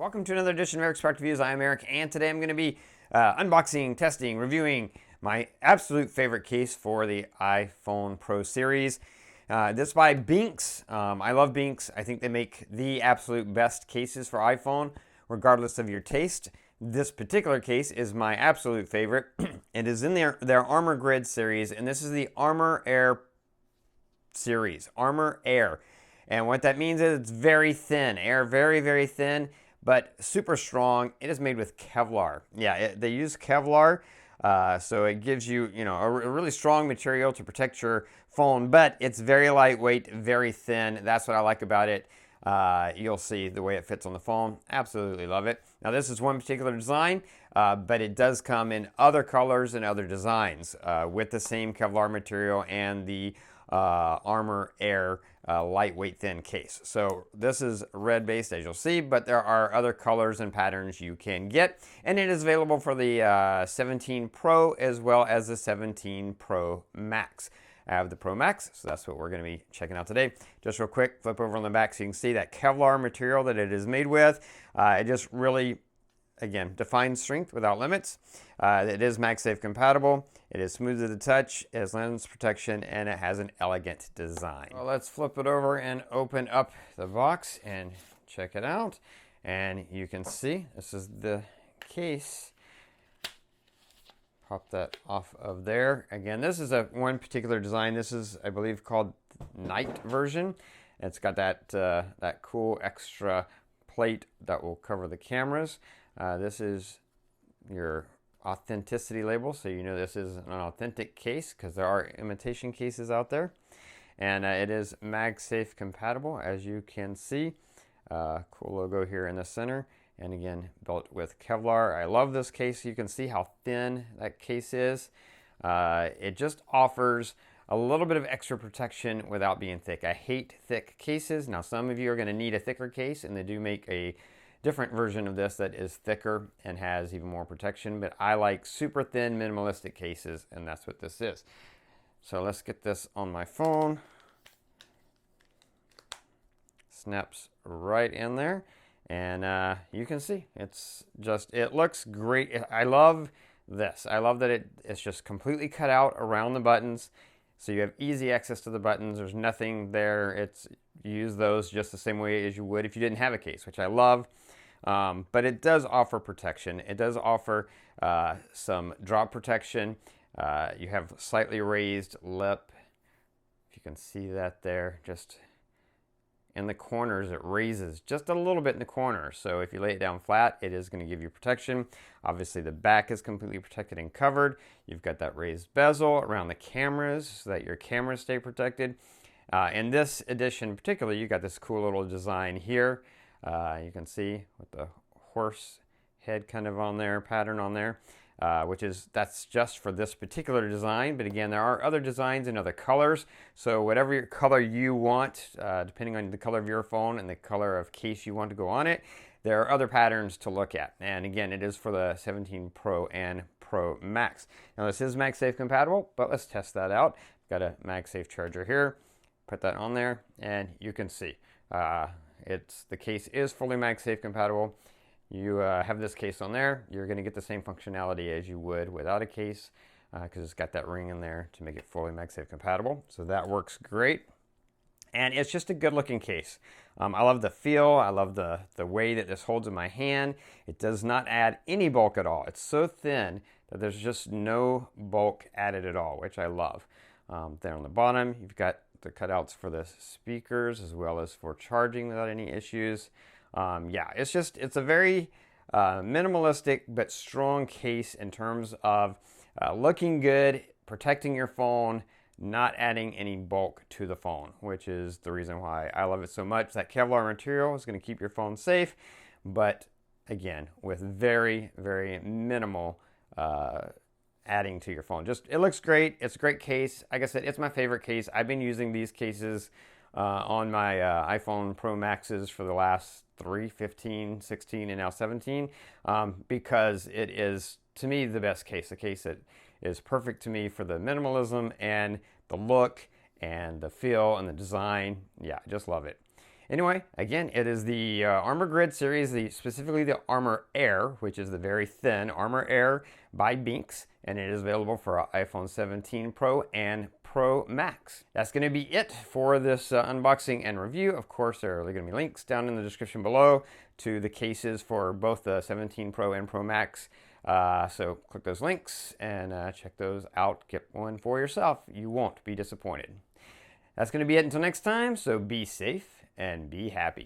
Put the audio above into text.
Welcome to another edition of Eric's Product Reviews. I'm Eric, and today I'm going to be unboxing, testing, reviewing my absolute favorite case for the iPhone Pro series. This by BENKS. I love BENKS. I think they make the absolute best cases for iPhone, regardless of your taste. This particular case is my absolute favorite. It is in their Armor Grid series, and this is the ArmorAir series, ArmorAir. And what that means is it's very thin, very, very thin, but super strong. It is made with Kevlar. Yeah, they use Kevlar, so it gives you, a really strong material to protect your phone, but it's very lightweight, very thin. That's what I like about it. You'll see the way it fits on the phone. Absolutely love it. Now, this is one particular design, but it does come in other colors and other designs with the same Kevlar material and the ArmorAir lightweight thin case. So this is red based, as you'll see, but there are other colors and patterns you can get, and it is available for the 17 Pro as well as the 17 Pro Max. I have the Pro Max, so that's what we're going to be checking out today. Just real quick, flip over on the back so you can see that Kevlar material that it is made with. It just really, again, defines strength without limits. It is MagSafe compatible. It is smooth to the touch, it has lens protection, and it has an elegant design. Well, let's flip it over and open up the box and check it out. And you can see this is the case. Pop that off of there. Again, this is one particular design. This is, I believe, called Night version. It's got that cool extra plate that will cover the cameras. This is your authenticity label, so you know this is an authentic case because there are imitation cases out there. And it is MagSafe compatible, as you can see. Cool logo here in the center. And again, built with Kevlar. I love this case. You can see how thin that case is. It just offers a little bit of extra protection without being thick. I hate thick cases. Now, some of you are going to need a thicker case, and they do make a different version of this that is thicker and has even more protection, but I like super thin minimalistic cases, and that's what this is. So let's get this on my phone. Snaps right in there, and you can see it looks great. I love this. I love that it's just completely cut out around the buttons, so you have easy access to the buttons. There's nothing there. You use those just the same way as you would if you didn't have a case, which I love. But it does offer protection. It does offer some drop protection. You have slightly raised lip. If you can see that there, just in the corners, it raises just a little bit in the corner. So if you lay it down flat, it is going to give you protection. Obviously, the back is completely protected and covered. You've got that raised bezel around the cameras so that your cameras stay protected. In this edition particularly, you got this cool little design here. You can see with the horse head kind of on there, pattern on there, that's just for this particular design. But again, there are other designs in other colors. So whatever color you want, depending on the color of your phone and the color of case you want to go on it, there are other patterns to look at. And again, it is for the 17 Pro and Pro Max. Now, this is MagSafe compatible, but let's test that out. Got a MagSafe charger here. Put that on there, and you can see. The case is fully MagSafe compatible. You have this case on there, you're going to get the same functionality as you would without a case because it's got that ring in there to make it fully MagSafe compatible. So that works great. And it's just a good looking case. I love the feel. I love the way that this holds in my hand. It does not add any bulk at all. It's so thin that there's just no bulk added at all, which I love. There on the bottom, you've got the cutouts for the speakers as well as for charging without any issues. Yeah, it's a very minimalistic but strong case in terms of looking good, protecting your phone, not adding any bulk to the phone, which is the reason why I love it so much. That Kevlar material is going to keep your phone safe, but again, with very, very minimal adding to your phone. It looks great. It's a great case. Like I said, it's my favorite case. I've been using these cases on my iPhone Pro Maxes for the last 3, 15, 16, and now 17 because it is, to me, the best case. The case that is perfect to me for the minimalism and the look and the feel and the design. Yeah, I just love it. Anyway, again, it is the Armor Grid series, specifically the ArmorAir, which is the very thin ArmorAir by BENKS, and it is available for iPhone 17 Pro and Pro Max. That's going to be it for this unboxing and review. Of course, there are going to be links down in the description below to the cases for both the 17 Pro and Pro Max. So click those links and check those out. Get one for yourself. You won't be disappointed. That's going to be it until next time, so be safe and be happy.